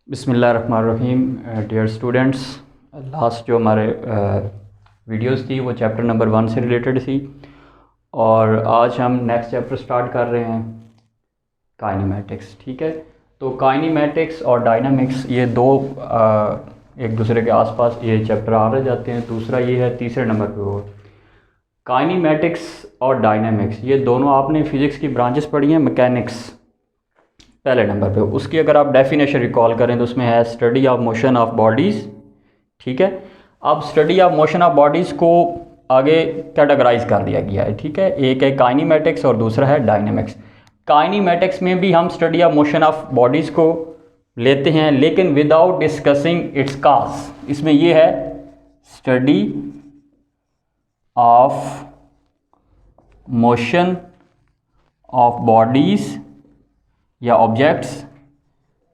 बिस्मिल्लाहिर्रहमानिर्रहीम। Dear students, last जो हमारे वीडियोस थी वो चैप्टर नंबर 1 से रिलेटेड थी और आज हम नेक्स्ट चैप्टर स्टार्ट कर रहे हैं काइनेमैटिक्स। ठीक है, तो काइनेमैटिक्स और डायनामिक्स ये दो एक दूसरे के आसपास ये चैप्टर आ रह जाते हैं। दूसरा ये है तीसरे नंबर पे वो काइनेमैटिक्स और डायनामिक्स, ये दोनों आपने फिज़िक्स की ब्रांचेस पढ़ी हैं मैकेनिक्स पहले नंबर पे। उसकी अगर आप डेफिनेशन रिकॉल करें तो उसमें है study of motion of bodies. ठीक है, अब study of motion of bodies को आगे कैटेगराइज कर दिया गया है। ठीक है, एक है काइनेमैटिक्स और दूसरा है डायनेमिक्स। काइनेमैटिक्स में भी हम study of motion of bodies को लेते हैं लेकिन विदाउट डिस्कसिंग इट्स कॉज। इसमें ये है study of motion of bodies या objects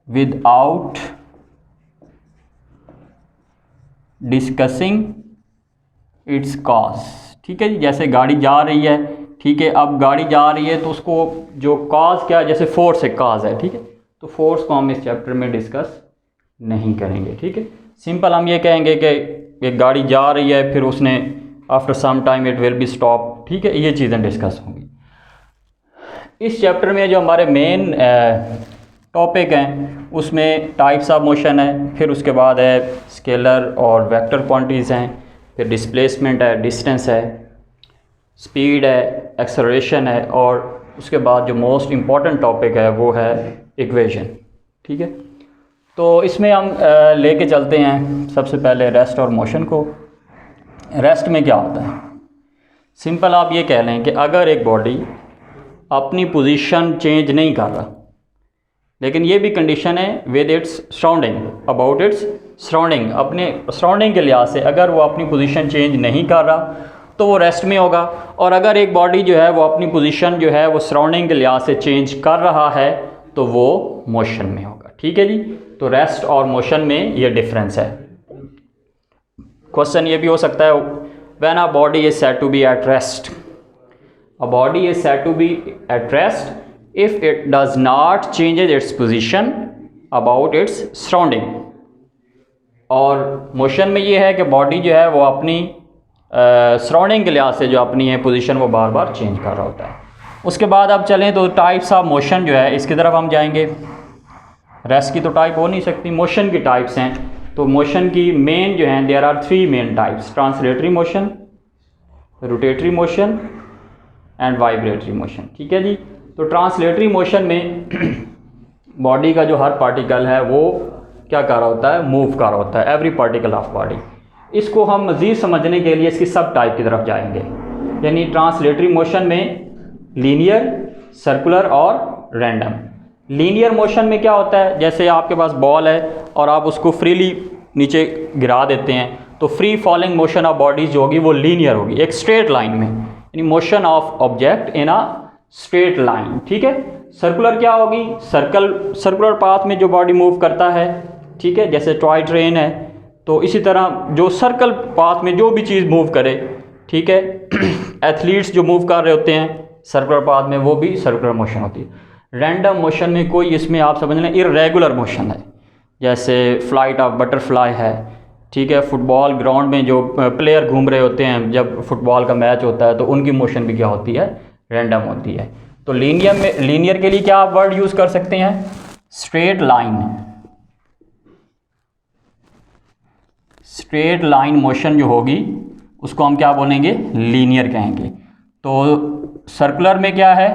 without discussing its cause. ठीक है जी, जैसे गाड़ी जा रही है, ठीक है, अब गाड़ी जा रही है तो उसको जो कॉज क्या है, जैसे फोर्स है कॉज है। ठीक है, तो फोर्स को हम इस चैप्टर में डिस्कस नहीं करेंगे। ठीक है, सिंपल हम ये कहेंगे कि एक गाड़ी जा रही है फिर उसने after some time it will be stop. ठीक है, ये चीज़ें डिस्कस होंगी इस चैप्टर में। जो हमारे मेन टॉपिक हैं उसमें टाइप्स ऑफ मोशन है, फिर उसके बाद है स्केलर और वेक्टर क्वांटिटीज़ हैं, फिर डिस्प्लेसमेंट है, डिस्टेंस है, स्पीड है, एक्सेलरेशन है, और उसके बाद जो मोस्ट इम्पॉर्टेंट टॉपिक है वो है इक्वेशन। ठीक है, तो इसमें हम लेके चलते हैं सबसे पहले रेस्ट और मोशन को। रेस्ट में क्या होता है, सिंपल आप ये कह लें कि अगर एक बॉडी अपनी पोजीशन चेंज नहीं कर रहा, लेकिन ये भी कंडीशन है with its surrounding, about its surrounding, अपने सराउंडिंग के लिहाज से अगर वो अपनी पोजीशन चेंज नहीं कर रहा तो वो रेस्ट में होगा। और अगर एक बॉडी जो है वो अपनी पोजीशन जो है वो सराउंडिंग के लिहाज से चेंज कर रहा है तो वो मोशन में होगा। ठीक है जी, तो रेस्ट और मोशन में ये डिफरेंस है। क्वेश्चन ये भी हो सकता है when a body is said to be at rest, a body is said to be at rest if it does not changes its position about its surrounding। और मोशन में ये है कि बॉडी जो है वो अपनी सराउंडिंग के लिहाज से जो अपनी है पोजीशन वो बार बार चेंज कर रहा होता है। उसके बाद अब चलें तो टाइप्स ऑफ मोशन जो है इसकी तरफ हम जाएंगे। रेस्ट की तो टाइप हो नहीं सकती, मोशन की टाइप्स हैं। तो मोशन की मेन जो हैं there are 3 main types, translatory motion, rotatory motion and vibratory motion. ठीक है जी, तो ट्रांसलेटरी मोशन में बॉडी का जो हर पार्टिकल है वो क्या कर रहा होता है, मूव कर रहा होता है, एवरी पार्टिकल ऑफ बॉडी। इसको हम मज़ीद समझने के लिए इसकी सब टाइप की तरफ जाएंगे। यानी ट्रांसलेटरी मोशन में लीनियर, सर्कुलर और रैंडम। लीनियर मोशन में क्या होता है, जैसे आपके पास बॉल है और आप उसको फ्रीली नीचे गिरा देते हैं तो free falling motion of bodies जो होगी वो लीनियर होगी, एक स्ट्रेट लाइन में, यानी motion of object in a straight line. ठीक है, सर्कुलर क्या होगी, सर्कुलर पाथ में जो बॉडी मूव करता है। ठीक है, जैसे टॉय ट्रेन है तो इसी तरह जो सर्कल पाथ में जो भी चीज़ मूव करे, ठीक है, एथलीट्स जो मूव कर रहे होते हैं सर्कुलर पाथ में वो भी सर्कुलर मोशन होती है। रैंडम मोशन में कोई इसमें आप समझ लें इर्रेगुलर मोशन है, जैसे फ्लाइट ऑफ बटरफ्लाई है। ठीक है, फुटबॉल ग्राउंड में जो प्लेयर घूम रहे होते हैं जब फुटबॉल का मैच होता है तो उनकी मोशन भी क्या होती है, रैंडम होती है। तो लीनियर के लिए क्या आप वर्ड यूज़ कर सकते हैं, straight line. Straight line motion जो होगी उसको हम क्या बोलेंगे, लीनियर कहेंगे। तो सर्कुलर में क्या है,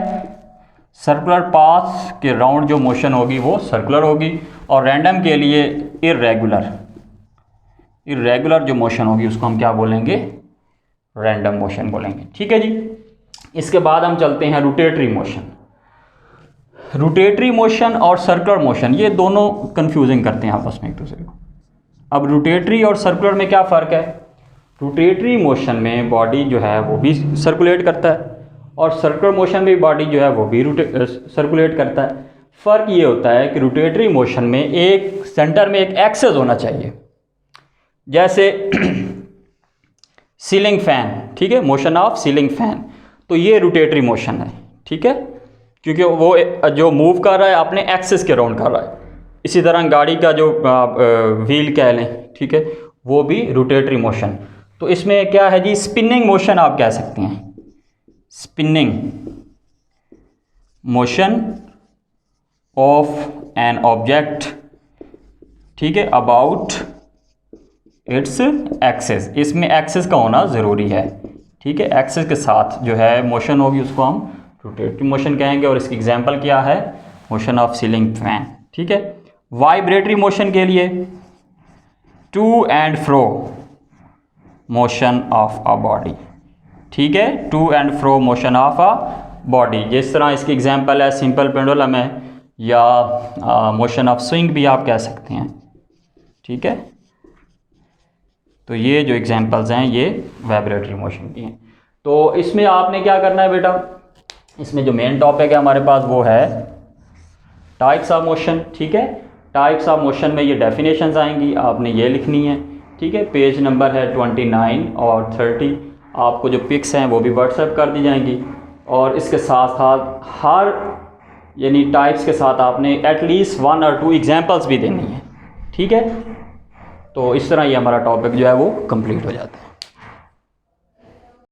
सर्कुलर पाथ के राउंड जो मोशन होगी वो सर्कुलर होगी, और रैंडम के लिए इर्रेगुलर जो मोशन होगी उसको हम क्या बोलेंगे, रैंडम मोशन बोलेंगे। ठीक है जी, इसके बाद हम चलते हैं रोटेटरी मोशन। रोटेटरी मोशन और सर्कुलर मोशन ये दोनों कंफ्यूजिंग करते हैं आपस में एक दूसरे को। अब रोटेटरी और सर्कुलर में क्या फ़र्क है, रोटेटरी मोशन में बॉडी जो है वो भी सर्कुलेट करता है और सर्कुलर मोशन में बॉडी जो है वो भी सर्कुलेट करता है। फ़र्क ये होता है कि रोटेटरी मोशन में एक सेंटर में एक एक्सेस होना चाहिए, जैसे सीलिंग फैन। ठीक है, मोशन ऑफ सीलिंग फैन, तो ये रोटेटरी मोशन है। ठीक है, क्योंकि वो जो मूव कर रहा है अपने एक्सिस के राउंड कर रहा है। इसी तरह गाड़ी का जो व्हील कह लें, ठीक है, वो भी रोटेटरी मोशन। तो इसमें क्या है जी, स्पिनिंग मोशन आप कह सकते हैं, spinning motion of an object, ठीक है, अबाउट इट्स एक्सिस। इसमें एक्सिस का होना ज़रूरी है, ठीक है, एक्सिस के साथ जो है मोशन होगी उसको हम रोटेटरी मोशन कहेंगे। और इसकी एग्जांपल क्या है, मोशन ऑफ सीलिंग फैन, ठीक है। वाइब्रेटरी मोशन के लिए to and fro motion of a body, ठीक है, to and fro motion of a body. जिस तरह इसकी एग्जांपल है सिंपल पेंडुलम है, या मोशन ऑफ स्विंग भी आप कह सकते हैं, ठीक है। तो ये जो एग्जांपल्स हैं ये वाइब्रेटरी मोशन की हैं। तो इसमें आपने क्या करना है बेटा, इसमें जो मेन टॉपिक है हमारे पास वो है टाइप्स ऑफ मोशन, ठीक है। टाइप्स ऑफ मोशन में ये डेफिनेशंस आएंगी, आपने ये लिखनी है, ठीक है। पेज नंबर है 29 और 30। आपको जो पिक्स हैं वो भी व्हाट्सएप कर दी जाएंगी, और इसके साथ साथ हर यानी टाइप्स के साथ आपने एटलीस्ट 1 और 2 एग्जांपल्स भी देनी है, ठीक है। तो इस तरह ये हमारा टॉपिक जो है वो कंप्लीट हो जाता है।